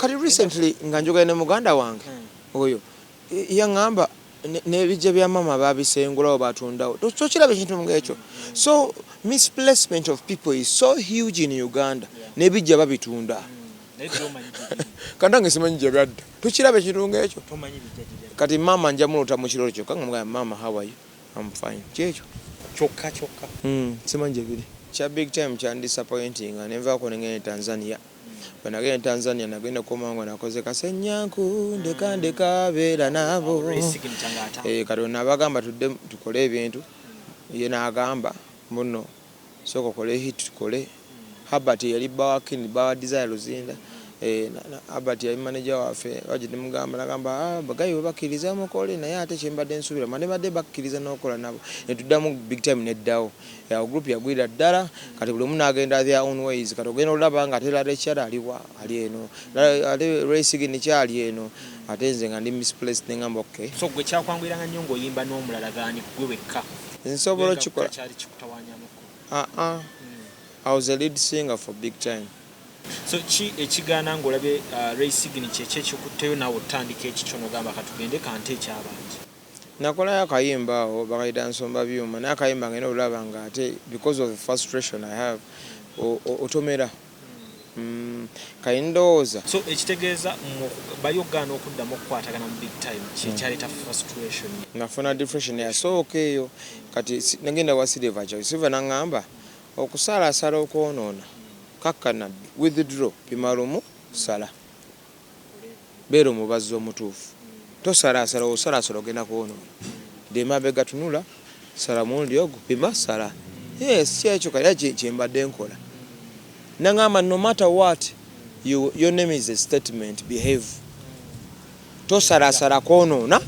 kati recently nga njogera ne muganda wange oyo yaŋŋamba n'ebijja bya mama babisengulawo batundawo tokiraba ekintu ng'ekyo. So misplacement of people is so huge in Uganda n'ebijja babitunda kandange simanyi gye byadda tokiraba ekintu ng'ekyo. Kati mama njamuluta mu kirolo kyokka nga mugamba mama how are you? I'm fine. Kyekyo kyokka simanyi gye biri kya big time kya disappointing nga nenvaako nengenda Tanzania. Bwe nagenda Tanzania nagenda kumango nakoze kasenyanku ndeka beera nabo kati nabagamba tudde tukole ebintu ye n'agamba muno sooka okole hit tukole. Herbert yali bawakini bawa desire luzinda Albert yali manager waffe wagidde mugamba nagamba bagayi bakkiriza mukole naye ate kyembadde nsuubira mane badde bakkiriza n'okola nabo netuddamu big time neddawo yawo group yagwira ddala kati buli omu n'agenda their own ways. Kati ogenda olaba nga ate Rachel ali eno ate racing nikyali eno ate nze nga ndi misplaced nengamba okay. So gwe kyakwanguyiranga nnyo ng'oyimba n'omulala gaani gwe wekka nsobola okikola. I was a lead singer for big time. So ki ekigaana ng'olabye racing ni kyekyo ekikutteyo naawe otandika ekikyo n'ogamba katugende kante ekyabangi. Nakolayo akayimba awo bakayita nsomba byuma naye akayimba ngenda olaba nga ate because of the frustration I have otomera kayindowooza. So ekitegeeza bali ogaana okuddamu okukwatagana mu big time kyekyaleeta frustration. Nafuna depression yasooka eyo kati nagenda wa Silver Choice. Silver n'aŋŋamba okusaalaasala okwonoona kakkana withdraw pimalumu sala beera omubazi omutuufu tosalaasala osalaasala ogenda kwonoona demabega tunula sala mulundi ogwo pima sala. Yes kyekyo kali kyembadde nkola naŋŋamba no matter what your name is a statement behave. Tosalaasala kwonoona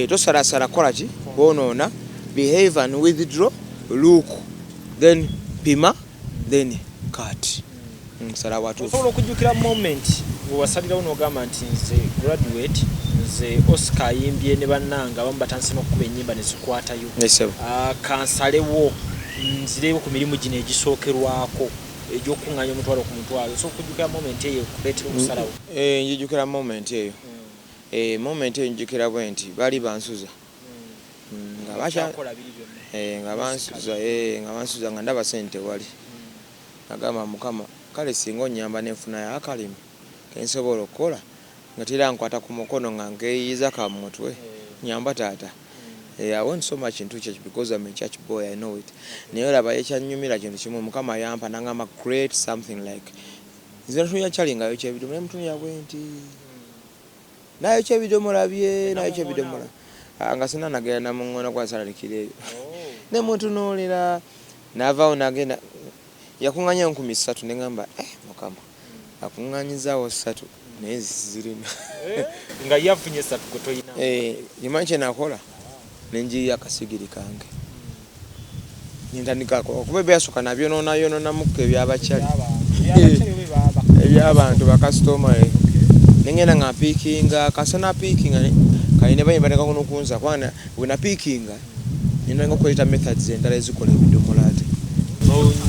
tosalaasala kola ki kwonoona behave and withdraw look then pima then cut. Nsala watu osobola okujjukira moment wewasalirawo n'ogamba nti nze graduate nze Oscar ayimbye ne bannanga abamu batandise n'okukuba ennyimba ne zikwatayo kansalewo nzireyo ku mirimu gino egisookerwako egy'okuŋŋaanya omutwalo ku mutwalo. So okujjukira moment eyo kuleetera okusalawo. Njijjukira moment eyo moment eyo njjukira bwe nti baali bansuza nga bansuza nga ndaba sente wali nagamba Mukama kale singa onnyamba n'enfunayo akalimu kensobola okukola nga tera nkwata ku mukono nga nkeeyiza ka mutwe nyamba taata. I want so much into church because I'm a church boy, I know it. Naye olaba ekyannyumira kintu kimu Mukama yampa nangamba create something like nze ntunya kyalingayo kyebidomola mutunya bwe nti nayo kyebidomola bye nayo kyebidomola nga sina nagenda namuŋŋoona kwasalalikira eyo ne mutunuulira naavaawo nagenda yakuŋŋanya 3,000 neŋŋamba Mukama akuŋŋanyizaawo 3 naye zirina nga yafunye 3 gwe toyina. Yimanyi kye nakola nenjiya akasigiri kange nintandika okuba ebyasooka nabyonoonayonoonamukko ebyabakyali ebyabantu bakasitoma nengenda nga piikinga kasana piikinga kali ne bayimbateka kuno kunza kwana wena piikinga nindanga okuleeta methods endala ezikola ebidomola ate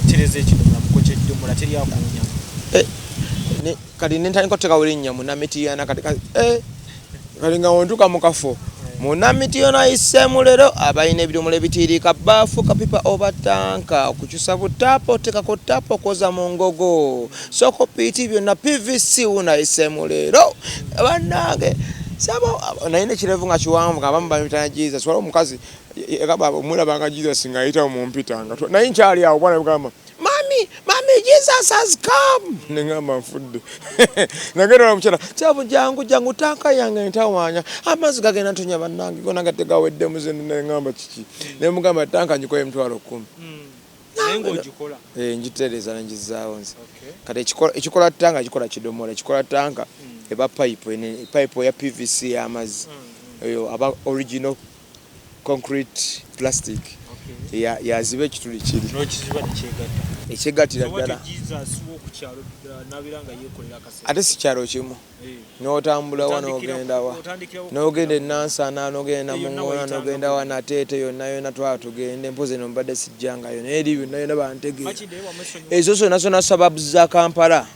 ntereza ekidomola mukoca ekidomola teri akunya kati nentandika okuteekawo erinnya munamitiyana kati kali nga wentuka mu kafo munamitiyana ayisseemu leero abalina ebidomola ebitiirika baafu kapipa oba tanka okukyusa butaapu oteekako taapu okoza mu ngogo soko piiti byonna PVC unayisseemu leero bannange sabo nayina ekirevu nga kiwanvu nga abamu bamitana Jesus waliwo omukazi omulabanga Jesus nga ayitawo mu mpitanga naye nkyali awo bwana bugamba mami Jesus has come nengamba nfudde nagenda omukyala kyabo jangu tanka yange ntawanya amazzi gagenda ntonya bannange gona gategawedde muzendo nengamba kiki nemugamba tanka njikoye emitwalo 10 nengo ojikola njitereza njizaawo nze kati ekikola tanka ekikola kidomola ekikola tanka eba pipe ya PVC y'amazzi eyo aba original concrete plastic yaziba ekituli kiri ekyegattira ddala ate si kyalo kimu n'otambula wa n'ogenda wa n'ogenda enansana n'ogenda muŋŋoona n'ogenda wa nateete yonna twala tugende mpozi eno mbadde sijjangayo naye eri byonna yonna bantegeera ezo zonna sababu za Kampala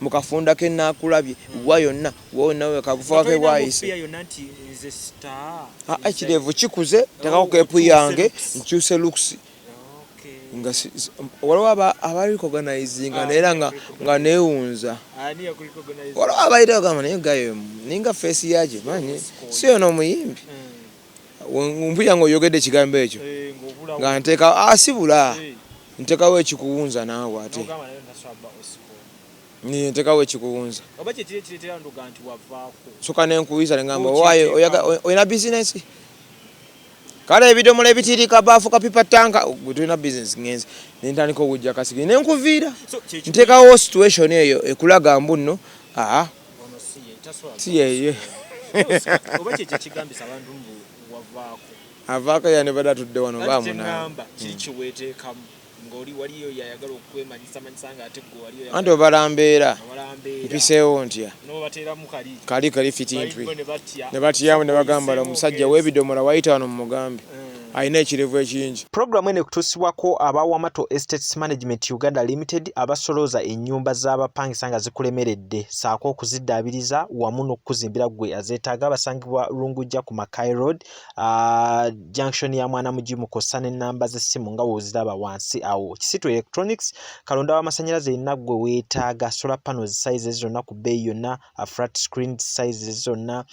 mukafunda ke nakulabye wa yonna wonna we kabufa ke bwayise ekirevu kikuze tekako kepu yange nkyuse looks nga waliwo abali recognizinga naera nga neewunza waliwo abayita ogamba naye gayo ninga face yaje manyi si ono muyimbi mpulira ng'oyogedde ekigambo ekyo nga nteeka sibula nteekawo ekikuwunza naawe ate nteekawo ekikuwunza soka nenkuyiza nengamba waayo oyina bizinesi kale ebidomola ebitiirika baafu kapipa tanka gwe tulina bizinesi ngenzi nentandika okujja kasigi nenkuviira nteekawo situation eyo ekulaga mbu nno si yeye avaako yane bada tudde wano bamunamba anti obalambeera mpiseewo ntya kali fitintwi ne batyamu ne bagamba omusajja w'ebidomola wayita wano mu mugambi alina ekirevu ekingi. Pulogulaamu eno ekutuusibwako aba Wamato Estates Management Uganda Limited abasolooza ennyumba z'abapangisa nga zikulemeredde saako okuziddaabiriza wamu n'okuzimbira gwe azeetaaga basangibwa Lungujja ku Mackay Road junction ya Mwana Mugimu kossa n'ennamba z'essimu nga wooziraba wansi awo. Kisitu Electronics kalonda w'amasannyalaze yenna gwe weetaaga solar panels sizes zonna ku bbeeyi yonna flat screen sizes zonna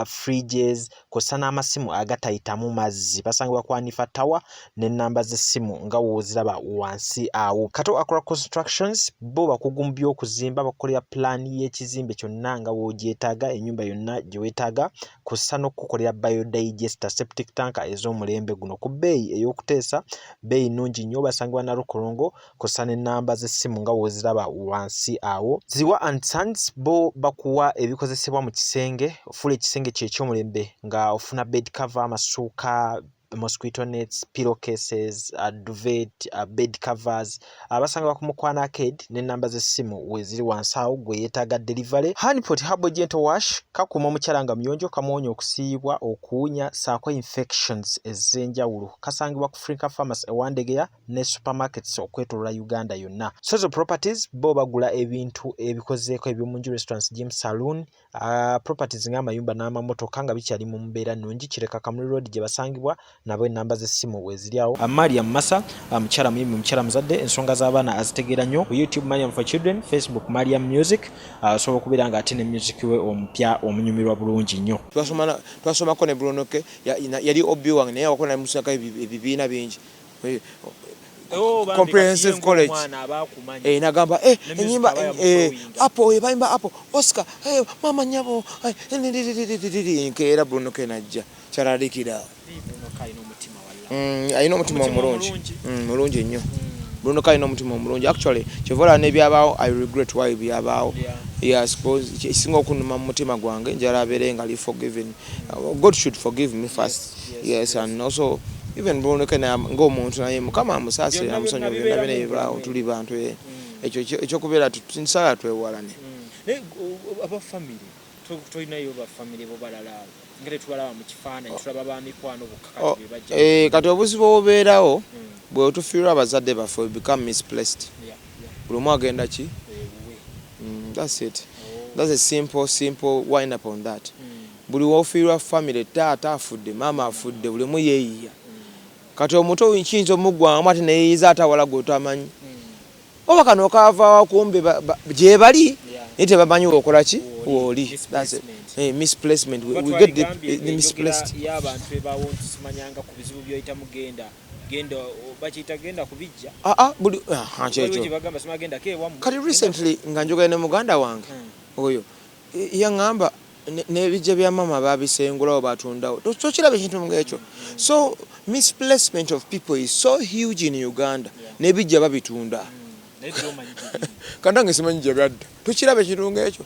fridges kossa n'amasimu agatayitamu mazzi basangibwa ku Anifa Tower n'ennamba z'essimu nga wooziraba wansi awo. Kato Akora Constructions bo bakugu mu by'okuzimba bakolera pulaani y'ekizimbe kyonna nga woogyetaaga ennyumba yonna gye weetaaga kossa n'okukolera biodigester septic tanka ez'omulembe guno ku bbeeyi ey'okuteesa bbeeyi nnungi nnyo basangibwa na Lukolongo kossa n'ennamba z'essimu nga wooziraba wansi awo. Ziwa and Sons bo bakuwa ebikozesebwa mu kisenge ofula ekisenge ky'ekyomulembe nga ofuna bed cover amasuuka mosquito nets, pillowcases, duvet, bed covers. Abasanga ku Mukwana Arcade n'ennamba z'essimu weeziri wansi awo gwe yeetaaga delivery. Honeypot Herbal Gentle Wash kakuuma omukyala nga muyonjo kamwonya okusiibwa okuwunya saako infections ez'enjawulo kasangibwa ku Frinka Pharmacy ewandegeya ne supermarkets okwetooloola Uganda yonna. Sozo Properties bo bagula ebintu ebikozeeko eby'omunju restaurants, gym, saloon, properties ng'amayumba n'amamotoka nga bikyali mu mbeera nnungi. Kireka Kamuli Road gye basangibwa nabo ennamba z'essimu weeziri awo. Mariam Massa mukyala muyimbi mukyala muzadde ensonga z'abaana azitegeera nnyo ku YouTube Mariam for Children, Facebook Mariam Music osobola okubeera nga ate ne music we omupya omunyumirwa bulungi nnyo. Twasomako ne Bruno K yali obbi wange naye wakola ne musaka ebibiina bingi comprehensive college nagamba enyimba apo ebayimba apo Oscar mama nyabo nkeera Bruno K najja kyalalikira ayina omutima omulungi mulungi nnyo. Bruno K ayina omutima omulungi actually kyevola n'ebyabaawo I regret why byabaawo. I suppose kisinga okunuma mu mutima gwange njala abeere nga li forgiven. God should forgive me first. Yes, and also even Bruno K ng'omuntu naye Mukama amusaasire amusonyiwe byonna byonna ebibaawo tuli bantu ekyokubeera tunsala twewalane. Aba family tulinayo ba family bo balala ngere tubalaba mu kifaananyi tulaba ba mikwano bukakati bebajja kati obuzibu obubeerawo bwe otufiirwa abazadde baffe we become misplaced. Buli omu agenda ki that's it. That's a simple wind up on that. Buli wofiirwa family taata afudde maama afudde buli omu yeeyiya kati omuto kiyinza omugwamu ate neyeeyiza atawala gwe otamanyi oba kano kaava kumbe gye bali naye tebamanyi okola ki wooli. That's it. Misplacement. We get the misplaced. Y'abantu ebawo ntusimanyanga ku bizibu byoyita mugenda genda bakiyita genda kubijja buli kati recently nga njogera ne muganda wange oyo yaŋŋamba n'ebijja bya mama babisengulawo batundawo tokiraba ekintu ng'ekyo. So misplacement of people is so huge in Uganda n'ebijja babitunda kandange simanyi gye byadda tukiraba ekintu ng'ekyo.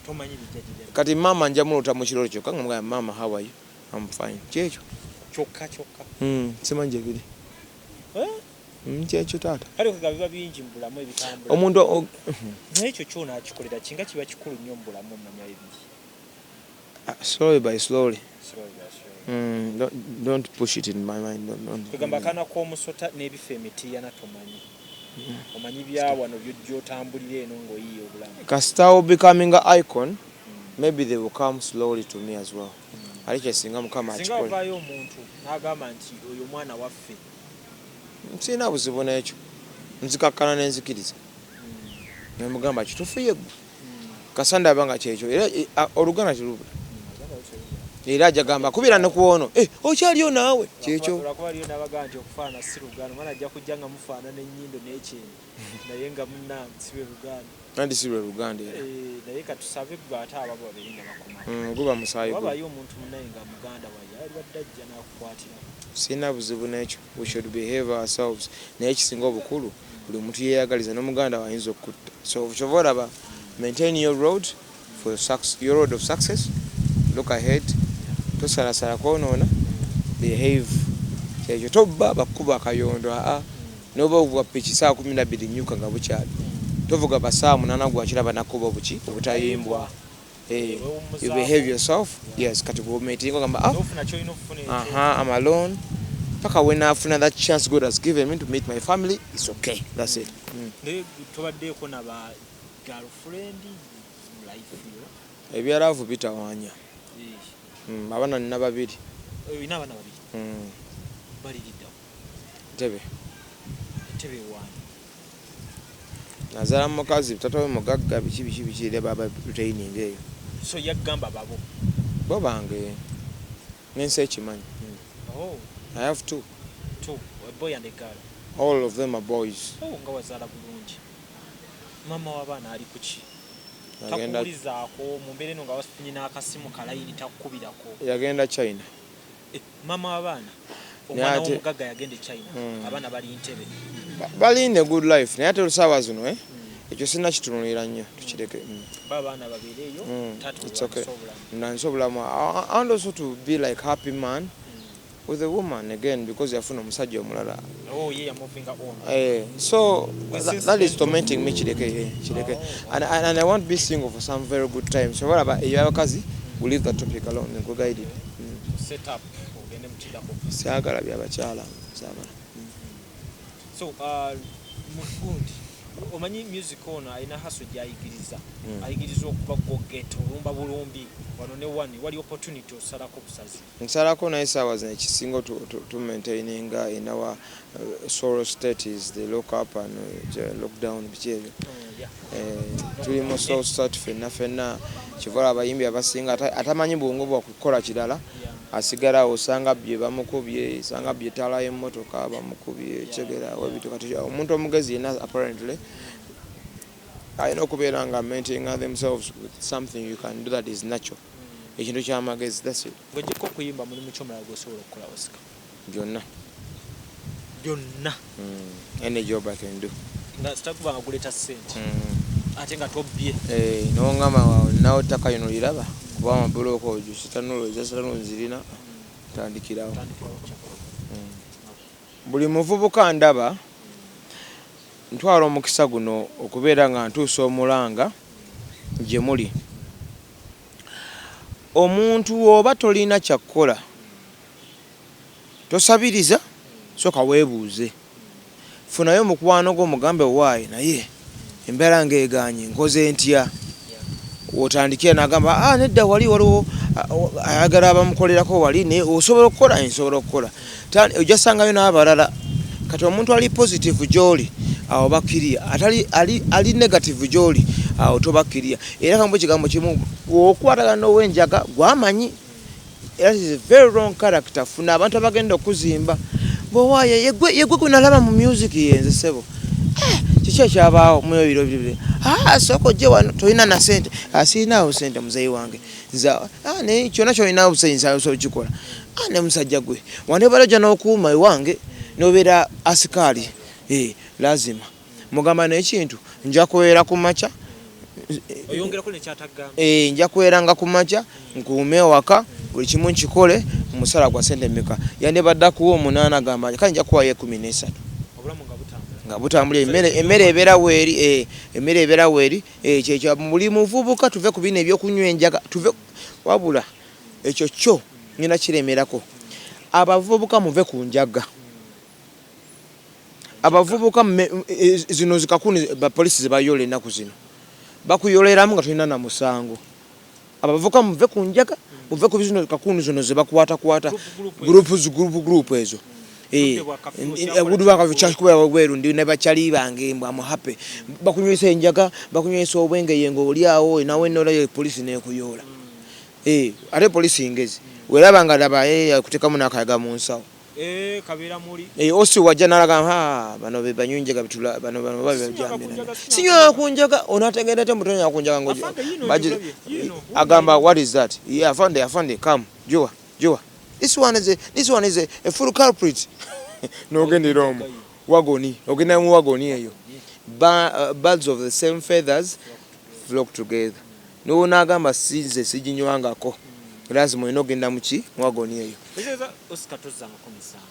Kati mama njamuluta mu kirolo kyokka nga mugamba mama how are you? I'm fine. Kyekyo kyokka simanyi gye biri kyekyo taata kale kuga biba bingi mu bulamu ebitambula omuntu n'ekyo kyona akikolera kinga kiba kikulu nnyo mu bulamu omanya ebiri slowly by slowly. Don't push it in my mind. Don't. Kugamba kana ko musota n'ebifo emitiya na tomanyi omanyi bya wano by'otambulira eno ng'oyiye obulamu kasita becoming an icon maybe they will come slowly to me as well ali kyesinga mukama singa wavaayo omuntu n'agamba nti oyo mwana waffe sirina buzibu n'ekyo nzikakkana n'enzikiriza nemugamba kitufu ye gwe kasanda abanga kyekyo era oluganda terubula era ajagamba kubira ne kuwono okyaliyo naawe kyekyo olwakuba liyo nabaga nti okufaana si luganda mwana ajja kujja nga mufaana n'ennyindo n'ekyeni naye nga munnamu si lwe luganda nandi si lwe luganda era naye katusabe gwe ate ababa babiri nga bakoma guba musaayi wabayo omuntu munnaye nga muganda waye alibadde ajja n'akukwatira sirina buzibu n'ekyo we should behave ourselves naye kisinga obukulu buli muntu yeeyagaliza n'omuganda wayinza okutta so kyova olaba maintain your road for your road of success look ahead tosalasala kwonoona behave kyekyo tobba bakuba akayondo noba ovuga piki saa 12 nnyuka nga bukyali tovuga basaa 8 gwakiraba nakuba obuki obutayimbwa you behave yourself yes kati gwometinga gamba I'm alone paka when I find that chance God has given me to meet my family it's okay that's it tobaddeeko naba girlfriend life yo ebyalaavu bitawaanya abaana nina babiri oyina abaana babiri baliriddawo ntebe wani nazaala mukazi tata we mugagga biki baba training eyo so yagamba babo bo bange nensi ekimanyi I have two a boy and a girl all of them are boys nga wazaala bulungi mama w'abaana ali kuki takubulizaako mu mbeera eno nga wafunye n'akasimu kalayini takukubirako yagenda China mama w'abaana omwana w'omugagga yagenda e China abaana bali Ntebe bali in a good life naye ate lusaawa zino ekyo sirina kitunulira nnyo tukireke babaana babiri eyo nansi obulamu and also to be like happy man with a woman again because yafuna omusajja omulala so that is tormenting me kireke and I won't be single for some very good time so what about ey'abakazi we leave that topic alone and go guide it set up ogende mutidako siagala byabakyala so mugundi omanyi music ono alina haso gyayigiriza ayigiriza okuba gogeto olumba bulumbi wano ne wani wali opportunity osalako busazi nsalako naye saawa zino ekisinga to maintaininga in our sorrow state is the lock up and lockdown biki ebyo tulimu so start fenna kivola abayimbi abasinga atamanyi bwongo bwakukola kirala asigala osanga bye bamukubye sanga bye tala y'emmotoka bamukubye kyegera webito kati omuntu omugezi yena apparently ayina okubeera nga maintaining themselves with something you can do that is natural ekintu ky'amagezi that's it ng'ojjeko okuyimba mulimu ky'omulala gw'osobola okukola Oscar byonna any job I can do nga sitakuba nga guleeta ssente ate nga tobbye nongama nawe ttaka yono liraba kuba amabulooka ojo sitanolo nzirina tandikirawo buli muvubuka ndaba ntwala omukisa guno okubeera nga ntuusa omulanga gye muli omuntu oba tolina kyakkola tosabiriza soka weebuuze funayo omukwano gw'omugambe waayi naye embeera ng'eganye nkoze ntya otandikira n'agamba nedda wali waliwo ayagala abamukolerako wali naye osobola okukola nsobola okukola ojja sangayo n'abalala kati omuntu ali positive gy'oli awo bakkiriya ali negative gy'oli awo tobakkiriya era kambu ekigambo kimu okwatagana n'ow'enjaga gwamanyi era is a very wrong character funa abantu abagenda okuzimba bwowaaye yegwe gwe nalaba mu music yenze sebo kiki ekyabaawo mu biro bibiri soko gye wano tolina na sente asirinaawo sente muzeyi wange nza naye kyonna kyolinawo busanyisa osobola kikola ne musajja gwe wandebalaja n'okuuma ewange nobeera asikaali lazima mugamba n'ekintu nja kubeera ku makya oyongerako nekyatagamba nja kubeeranga ku makya nkuume ewaka buli kimu nkikole omusala gwa sente mmeka yandibadde akuwa 8 agamba kale nja kuwayo 13 nga butambula emmere ebeera weeri kyekyo buli muvubuka tuve ku bino ebyokunywa enjaga tuve wabula ekyo kyo ngina kiremerako abavubuka muve ku njaga abavubuka zino zikakuni ba police zibayole enaku zino bakuyoleramu nga tulina na musango abavubuka muve ku njaga muve ku bizino kakuni zino zibakwata group ezo Would work of church where we never chali bange I'm happy. Bakunywesa enjaga, bakunywesa obwenge yengo liawo nawe no police ne kuyola. Ate police ingezi. Werabanga daba kuteka munakaga mu nsawo. Kabira muri. Osi wajja nalaga bano be banyunjaga bitula bano babijambira. Sinyo kunjaga onategera te mutonya kunjaga ngoje. Agamba what is that? Yeah, I found it. Come. Joa. This one is a full culprit. No gende rom. Wagoni. Ogena mu wagoni eyo. Birds of the same feathers flock together. No nagamba sinze sijinywangako. Lazima inogenda muki wagoni eyo. Ezeza osikatoza makomisanga.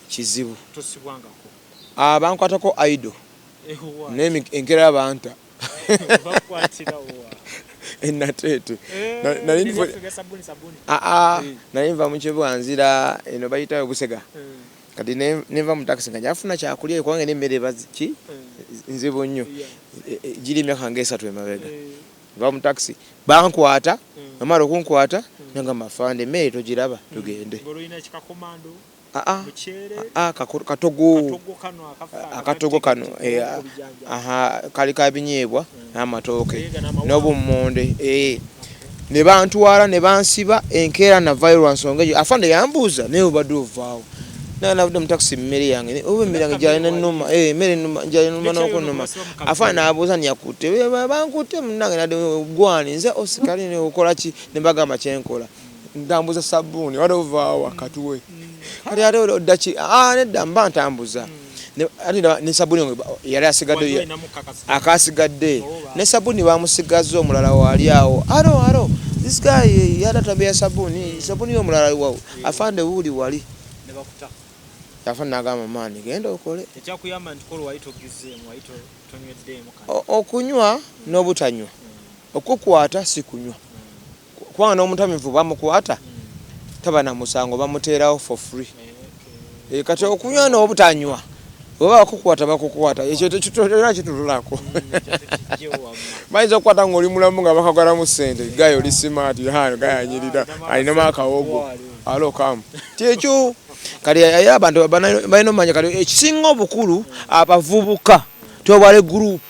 Kizibu. Tosibwangako. Bankwatako idol. Name enkera banta. Bakwatira wa. Enatete. Nalinva mukibu anzira eno bayita obusega. Kati neva mu taxi nga yafuna kyakulya kwange n'emmere baziki nzibu nnyo. Giri myaka ngesatu emabega. Va mu taxi bankwata amara okunkwata nanga mafande mmere togiraba tugende. Ngoloina kikakomando. Akatogo kano kali kabinyeebwa n'amatooke n'obummonde ne bantwala ne bansiba enkeera na violence ongejo afande yambuuza naye obadde ovaawo navudde mu taxi mmere yange oba emmere yange gyalina nnuma emmere gyalina nnuma n'okunnuma afande n'abuuza nyakutte bankutte munnange nadde gwani nze osikali ne okola ki ne bagamba kyenkola ntambuza sabbuuni wali ovaawo akatuwe kati ate oddachi nedda mba ntambuza ne sabuni yali asigadde akasigadde ne sabuni bamusigaza omulala wali awo alo this guy yada tabia sabuni omulala wawo afande wuli wali ne bakuta afande nagamba mani genda okole ekyakuyamba ntikolo wayitogizemu wayito tonyeddemu okunywa n'obutanywa okukwata si kunywa kubanga n'omutamivu bamukwata taba na musango bamuteerawo for free. Kati okunywa n'obutanywa oba bakukwata ekyo tekitolera kitulako bayinza okukwata ng'oli mulamu nga bakagalamu ssente gayo oli smart gayanyirira alinamu akawogo alo kamu kyekyo kati aye abantu balina omanya kati ekisinga obukulu abavubuka tobale group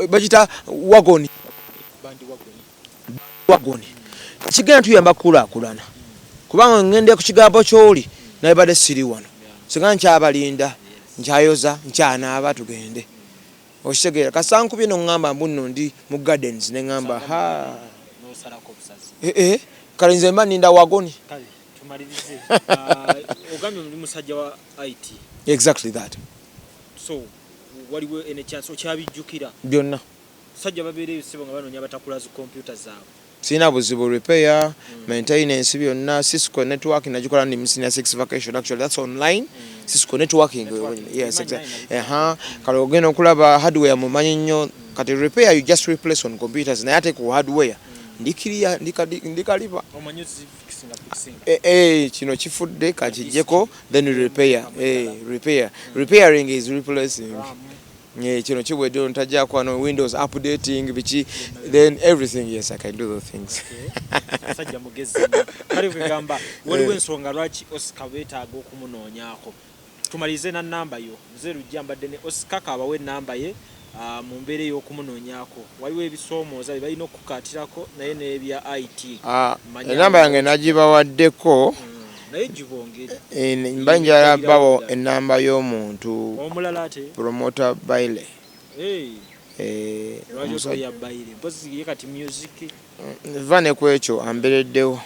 bagita wagoni kigenda tuyamba kulaakulana kubanga ngende ku kigambo kyoli naye badde siri wano singa nkyabalinda nkyayoza nkyanaaba tugende okitegeera kasankubye noŋŋamba mbuno ndi mu gardens ne ŋŋamba kale nze mba ninda wagoni ogambye ndi musajja wa IT. Exactly that. So waliwo ene chance okyabijjukira byonna sajja babeereyo sibo nga banoonya batakula zi computer zaabwe sina buzibu repair maintenance byonna Cisco networking najikola ndi senior 6 vacation actually that's online Cisco networking yes exactly kale ogenda okulaba hardware mumanyi nnyo kati repair you just replace on computers naye ate ku hardware ndikiriya ndikaliba omanyi fixing kino kifudde kakijjeko then repairing is replacing kino kibwedde ontajjako no Windows updating bichi then everything yes I can do those things. Sajja mugezi kale kugamba waliwo ensonga lwaki Oscar beetaaga okumunoonyaako tumalize na namba yo mzee Lujjambadde ne Oscar kabawe namba ye mu mbeera y'okumunoonyaako waliwo ebisoomooza bye balina okukatirako naye n'ebya IT enamba yange nagibawaddeko naye gibongere mbanjala bawo enamba y'omuntu omulala ate promoter baile ya baile mpozi ye kati music vane kwekyo ambereddewo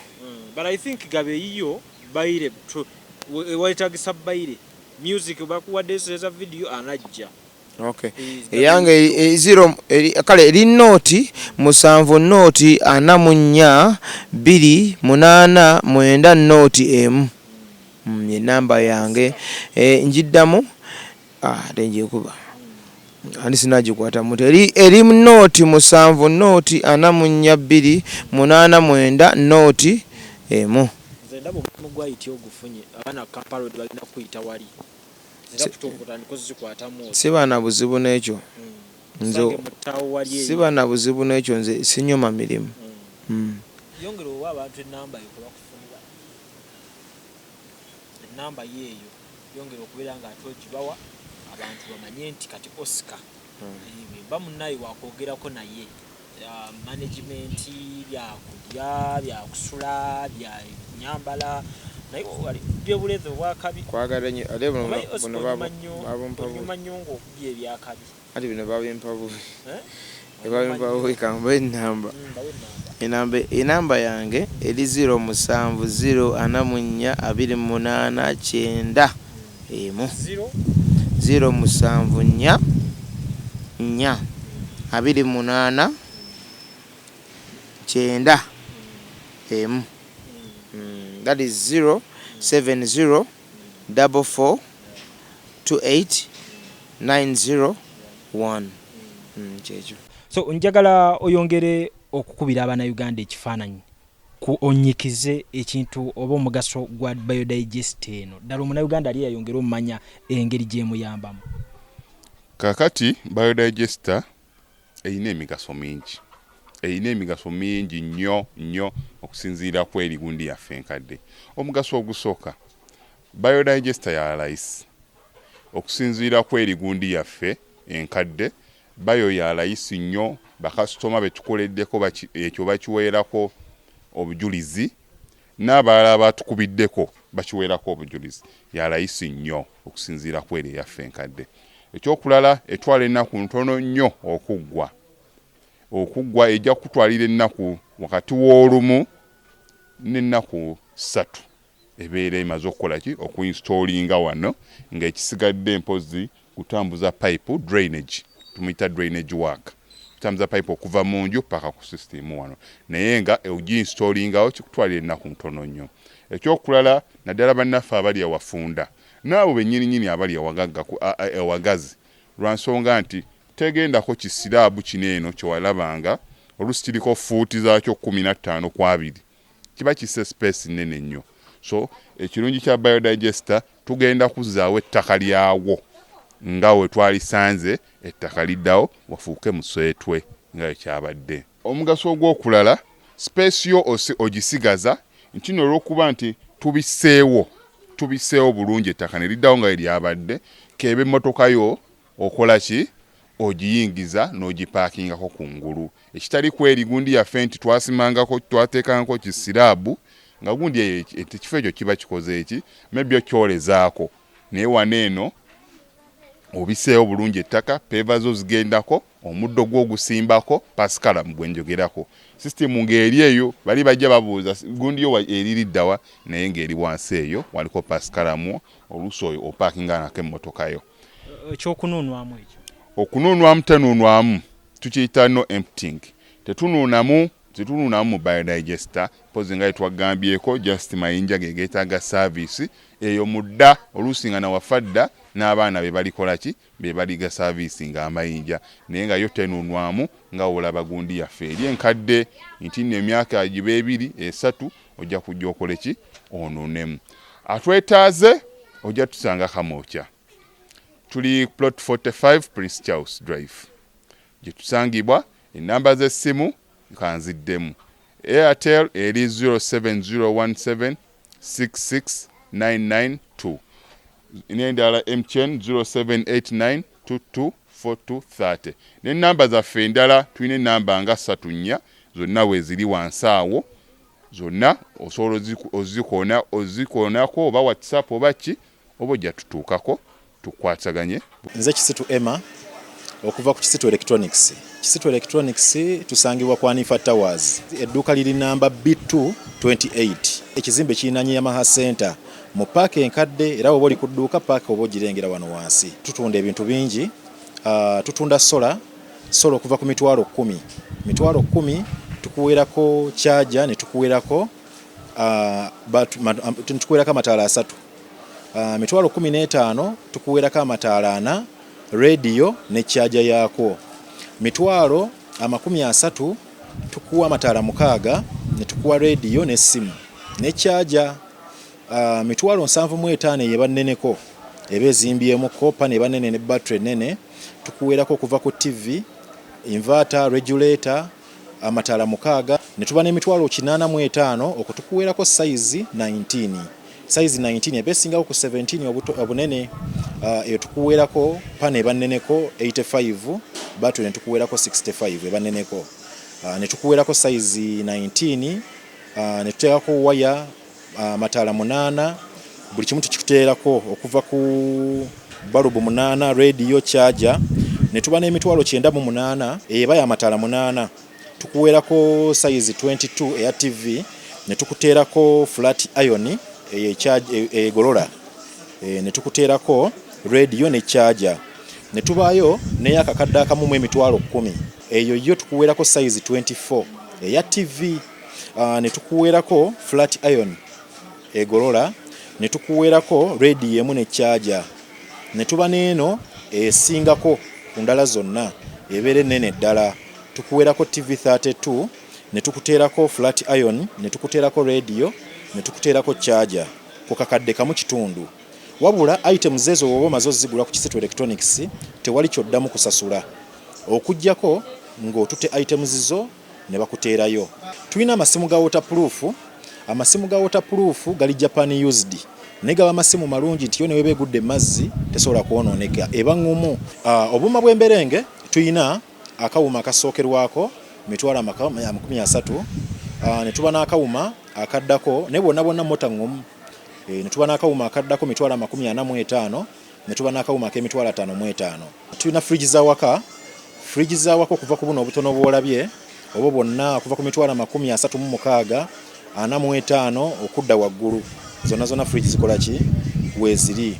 but I think gabe yiyo baile walitagisa baile music bakuwadde seza video anajja. Okay. Eyange zero kale eri noti musanvu noti anamunya 289 noti emu ye namba yange njiddamu denje kuba ani sinagikwata mutu eri noti musanvu noti anamunya 289 noti emu ndabo mugwaiti ogufunye abana Kampala balina kuyita wali zira kutongota nikozi zikwata mu sibana buzibu n'ekyo nzo sibana buzibu n'ekyo nze sinyoma mirimu yongero oba abantu enamba yo kubakufunira enamba yeeyo yongero okubeera nga atogibawa abantu bamanye nti kati Oscar ba munnaye wakwogerako naye management byakulya byakusula bya nyambala naye wali byobuleze bwakabi kwagala nnyo ate buno manyongo okubye ebyakabi ati bino babimpabu ikamba enamba yange eri 07042428 emu 07042428 emu that is 070442890 checho. So njagala oyongere okukubira abana Uganda ekifaananyi ku onyikize ekintu oba omugaso gwa biodigest eno ddala omuna Uganda ali yayongera omumanya engeri gyemuyambamu. Kakati biodigester eyina emigaso mingi. Eyina emigaso mingi nnyo okusinziira ku erigundi yaffe enkadde. Omugaso ogusooka biodigester ya layisi okusinziira ku erigundi yaffe enkadde bayo ya layisi nnyo bakasitoma betukoleddeko ekyo bakiweerako obujulizi n'abalala batukubiddeko bakiweerako obujulizi ya layisi nnyo okusinziira ku eri yaffe enkadde. Ekyokulala etwala ennaku ntono nnyo okuggwa ejja kutwalira ennaku wakati w'olumu n'ennaku 3 ebeera emaze okukola ki okuinstallinga wano ng'ekisigadde mpozi kutambuza pipe drainage tumuyita drainage work kutambuza pipe okuva mu nju paka ku system wano naye nga ogiinstallingawo kikutwalira ennaku ntono nnyo. Ekyokulala naddala bannaffe abali awafunda naabo bennyininyini abali ewagazi lwansonga nti tegendako kisiraabu kineeno kyewalabanga oluusi kiriko fuuti zaakyo 15 ku 2 kiba kise space nene nnyo. So ekirungi kya biodigester tugenda kuzzaawo ettaka lyawo nga we twalisanze ettaka liddawo wafuuke muswetwe nga ekyabadde. Omugaso ogw'okulala space yo ogisigaza nti olw'okuba nti tubiseewo bulungi ettaka ne liddawo nga eryabadde kebe emmotoka yo okola ki ogiyingiza n'ogipaakingako kungulu. Ekitali ku erigundi yaffe nti twateekangako kisiraabu nga gundi ekifo ekyo kiba kikoze eki maybe okyolezaako naye waneeno obiseewo bulungi ettaka peva zo zigendako omuddo gw'ogusimbako pasikala mugwenjogerako system ng'eri eyo bali bajja babuuza gundi yo eririddawa naye ng'eri wansi eyo waliko pasikalamu oluusi oyo opaakinga nako emmotoka yo. Ekyokunuunwamu ekyo okunuunwamu tenuunwamu tukiyita no emptying tetunuunamu mu biodigester pozi nga twagambyeko just mayinja gegetaaga service eyo mudda oluusi nga nawafadda n'abaana be balikola ki be baliga service nga amayinja naye nga yo tenuunwamu nga olaba gundi yaffe eri enkadde nti n'emyaka giba 2 3 ojja kujja okole ki onuunemu. Atwetaaze ojja tusanga Kamokya tuli plot 45 Prince Charles Drive gye tusangibwa. Enamba z'essimu kanziddemu Airtel eri 07017669992 n'endala MTN 0789224230 n'ennamba zaffe endala tulina ennamba nga 3 zonna weeziri wansi awo zonna osobola ozikoonako oba WhatsApp oba ki oba ojja tutuukako tukwataganye. Nze Kisitu Emma okuva ku Kisitu Electronics. Kisitu Electronics tusangibwa kwa Nifa Towers. Edduuka liri namba B228. Ekizimbe kirinaanye Yamaha Center mu paaka enkadde era oba oli ku dduuka paaka oba ogirengera wano wansi. Tutunda ebintu bingi. Tutunda sola okuva ku mitwalo 10. Mitwalo 10 tukuweerako charger ne tukuweerako amataala 3. Mitwalo 15 tukuweerako amataala 4 radio ne charger yako. Mitwalo 30 tukuwa amataala 6 ne tukuwa radio ne simu ne charger mitwalo 75 yeba nneneko ebe zimbyemu kopa ne banene ne battery nene tukuwerako okuva ku TV inverter regulator amataala mukaaga ne tuba n'emitwalo 85 okutukuwerako size 19 size 19 ebesingawo ku 17 obunene eyo tukuwerako pane baneneko 85 battery ne tukuwerako 65 ebaneneko ne tukuwerako size 19 ne tuteekako waya amataala 8 buli kimu tukikuteerako okuva ku balubu 8 radio charger ne tuba n'emitwalo 98 eba ya mataala 8 tukuwerako size 22 eya TV ne tukuteerako flat iron charge egolola ne tukuteerako radio ne charger ne tubaayo ne akakadde akamu mu emitwalo 10 eyo yo tukuwerako size 24 eya TV ne tukuwerako flat iron egolola ne tukuwerako radio emu ne charger ne tuba neeno esingako ku ndala zonna ebeere nene ddala tukuwerako TV 32 ne tukuteerako flat iron ne tukuteerako radio ne tukuteerako charger ku kakadde kamu kitundu wabula items ezo oba mazo zigula ku Kisitu Electronics tewali kyoddamu kusasula okujjako ng'otute items zo ne bakuteerayo. Tulina amasimu ga waterproof. Amasimu ga waterproof gali Japan used. Nega amasimu malungi nti yo ne webegudde mazzi tesobola kwonooneka eba ngumu. Obuma bw'emberenge tulina akawuma akasookerwako mitwalo 30 ne tuba n'akawuma akaddako ne bonna mota ngumu. Ne tuba n'akawuma akaddako mitwalo 45 ne tuba n'akawuma ak'emitwalo 55. Tulina fridge za waka. Fridge za waka okuva ku buno obutono bwolabye obo bonna okuva ku mitwalo 36 45 okudda waggulu zonna fridge zikola ki weeziri.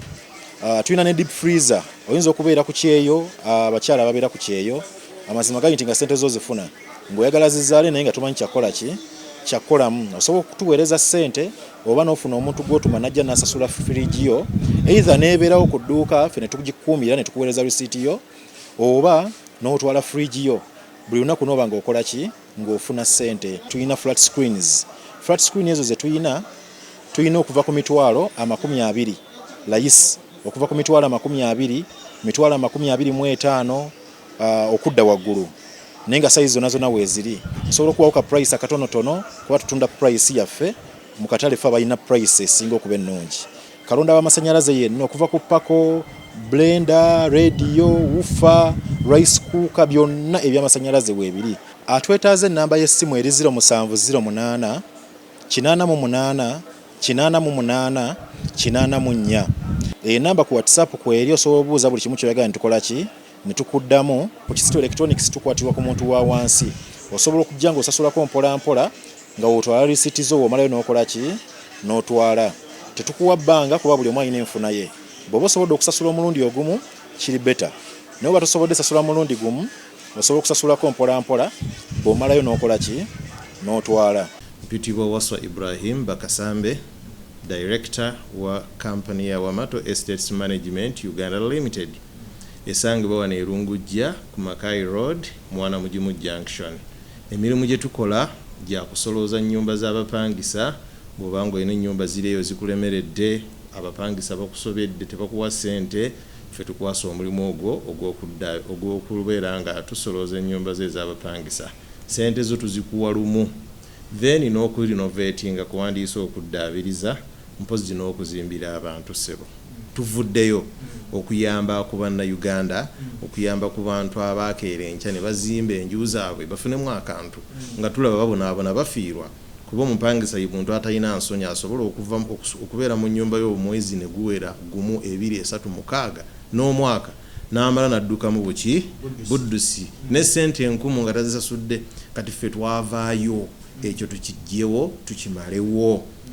Tulina ne deep freezer oyinza okubeera ku kyeyo abakyala babeera ku kyeyo amazima gali nti nga sente zo zifuna ng'oyagala zizaale naye nga tumanyi kyakola ki kyakolamu osobola okutuweereza sente oba n'ofuna omuntu gw'otuma najja n'asasula fridge yo either neebeerawo ku dduuka ffe ne tugikuumira ne tukuweereza receipt yo oba n'otwala fridge yo buli lunaku n'oba ng'okola ki ng'ofuna sente. Tulina flat screens. Flat screen ezo ze tulina okuva ku mitwalo 20 layisi okuva ku mitwalo 20 mitwalo 25 okudda waggulu naye nga size zonna weeziri osobola okubawo ka price akatonotono kuba tutunda price yaffe mu katale ffe balina price esinga okuba ennungi. Kalonda w'amasannyalaze yenna okuva ku pako blender radio woofer rice cooker byonna ebyamasannyalaze weebiri. Atwetaaze ennamba y'essimu eri 0708 88 88 84. Enamba ku WhatsApp kweri osobola obuuza buli kimu kyoyagala nitukola ki nitukuddamu. Ku Kisitu Electronics tukwatirwa ku muntu wa wansi osobola okujja ng'osasulako mpola nga wotwala risiti zo womalayo n'okola ki n'otwala. Tetukuwa bbanga kuba buli omu alina enfuna ye. Bw'oba osobodde okusasula omulundi ogumu kiri beta naye oba tosobodde sasula mulundi gumu osobola okusasulako mpola bw'omalayo n'okola ki n'otwala. Mpitibwa Waswa Ibrahim Bakasambe, Director wa Company ya Wamato Estates Management Uganda Limited. Esangibwa wano Erungujja ku Makai Road, Mwana Mugimu Junction. Emirimu gye tukola gya kusolooza nnyumba z'abapangisa bw'oba ng'olina ennyumba zireeyo zikulemeredde abapangisa bakusobedde tebakuwa ssente ffe tukwasa omulimu ogwo ogw'okubeera nga tusolooza ennyumba ze ez'abapangisa. Ssente zo tuzikuwa lumu then n'okurinovatinga kuwandiisa okuddaabiriza mpozi n'okuzimbira abantu ssebo. Tuvuddeyo okuyamba ku bannayuganda okuyamba ku bantu abaakeera enkya ne bazimba enju zaabwe bafunemu akantu nga tulaba babonaabona bafiirwa kuba omupangisa ye muntu atalina nsonyi asobola okubeera mu nnyumba y'omwezi ne guwera 1 2 3 6 n'omwaka n'amala n'addukamu buki buddusi ne ssente enkumu nga tazisasudde. Kati ffe twavaayo ekyo tukijjewo tukimalewo